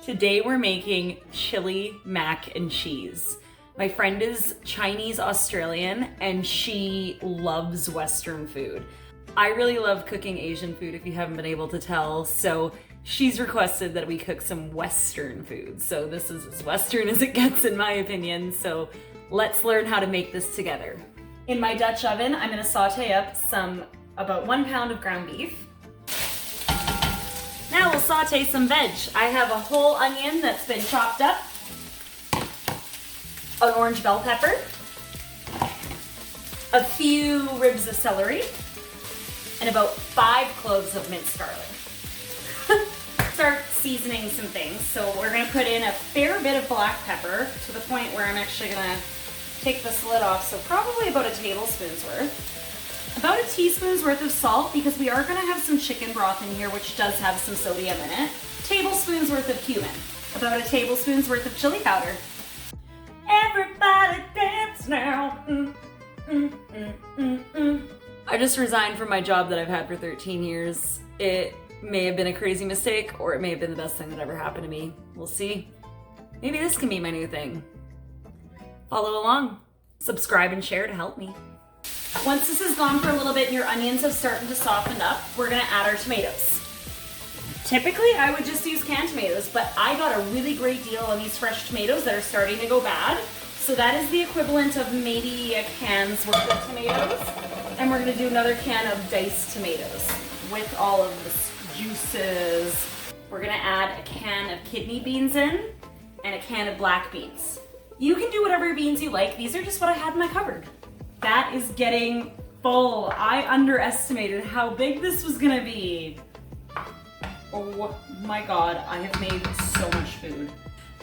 Today we're making chili mac and cheese. My friend is Chinese Australian and she loves Western food. I really love cooking Asian food if you haven't been able to tell, so she's requested that we cook some Western food. So this is as Western as it gets in my opinion, so let's learn how to make this together. In my Dutch oven, I'm gonna saute up about 1 pound of ground beef. Now we'll saute some veg. I have a whole onion that's been chopped up, an orange bell pepper, a few ribs of celery, and about 5 cloves of minced garlic. Start seasoning some things. So we're gonna put in a fair bit of black pepper to the point where I'm actually gonna take this lid off, so probably about a tablespoon's worth. About a teaspoon's worth of salt, because we are gonna have some chicken broth in here, which does have some sodium in it. Tablespoon's worth of cumin. About a tablespoon's worth of chili powder. Everybody dance now. I just resigned from my job that I've had for 13 years. It may have been a crazy mistake, or it may have been the best thing that ever happened to me. We'll see. Maybe this can be my new thing. Follow along. Subscribe and share to help me. Once this has gone for a little bit and your onions have started to soften up, we're gonna add our tomatoes. Typically, I would just use canned tomatoes, but I got a really great deal on these fresh tomatoes that are starting to go bad. So that is the equivalent of maybe a can's worth of tomatoes. And we're gonna do another can of diced tomatoes with all of the juices. We're gonna add a can of kidney beans in and a can of black beans. You can do whatever beans you like. These are just what I had in my cupboard. That is getting full. I underestimated how big this was gonna be. Oh my God, I have made so much food.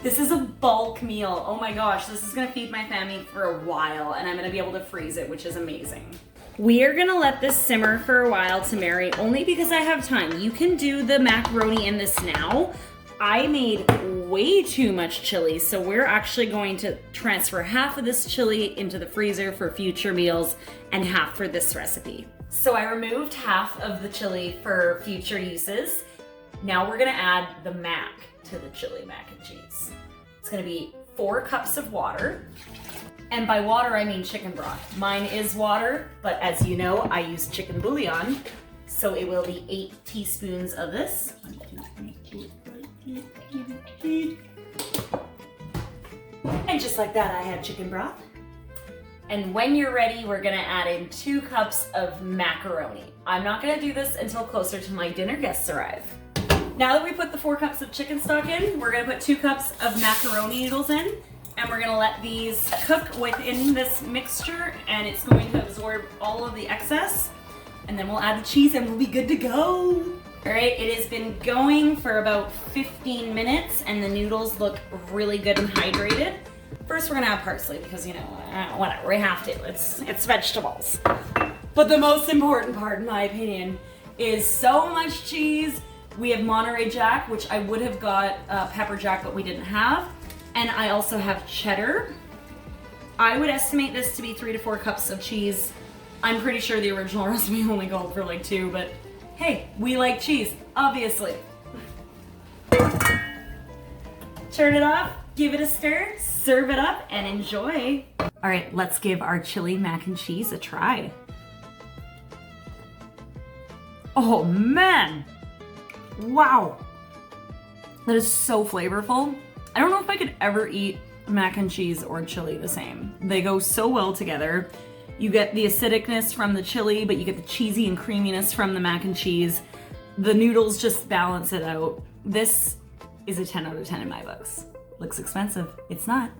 This is a bulk meal. Oh my gosh, this is gonna feed my family for a while and I'm gonna be able to freeze it, which is amazing. We are gonna let this simmer for a while to marinate, only because I have time. You can do the macaroni in this now. I made way too much chili, so we're actually going to transfer half of this chili into the freezer for future meals and half for this recipe. So I removed half of the chili for future uses. Now we're gonna add the mac to the chili mac and cheese. It's gonna be 4 cups of water. And by water, I mean chicken broth. Mine is water, but as you know, I use chicken bouillon. So it will be 8 teaspoons of this. 1, 2, 3, 4, 5. And just like that, I have chicken broth. And when you're ready, we're gonna add in 2 cups of macaroni. I'm not gonna do this until closer to my dinner guests arrive. Now that we put the 4 cups of chicken stock in, we're gonna put 2 cups of macaroni noodles in, and we're gonna let these cook within this mixture, and it's going to absorb all of the excess. And then we'll add the cheese and we'll be good to go. All right, it has been going for about 15 minutes and the noodles look really good and hydrated. First, we're gonna add parsley because, you know, whatever, we have to, it's vegetables. But the most important part, in my opinion, is so much cheese. We have Monterey Jack, which I would have got pepper jack, but we didn't have. And I also have cheddar. I would estimate this to be 3 to 4 cups of cheese. I'm pretty sure the original recipe only called for like 2, but hey, we like cheese, obviously. Turn it off, give it a stir, serve it up, and enjoy. All right, let's give our chili mac and cheese a try. Oh man, wow. That is so flavorful. I don't know if I could ever eat mac and cheese or chili the same. They go so well together. You get the acidicness from the chili, but you get the cheesy and creaminess from the mac and cheese. The noodles just balance it out. This is a 10 out of 10 in my books. Looks expensive. It's not.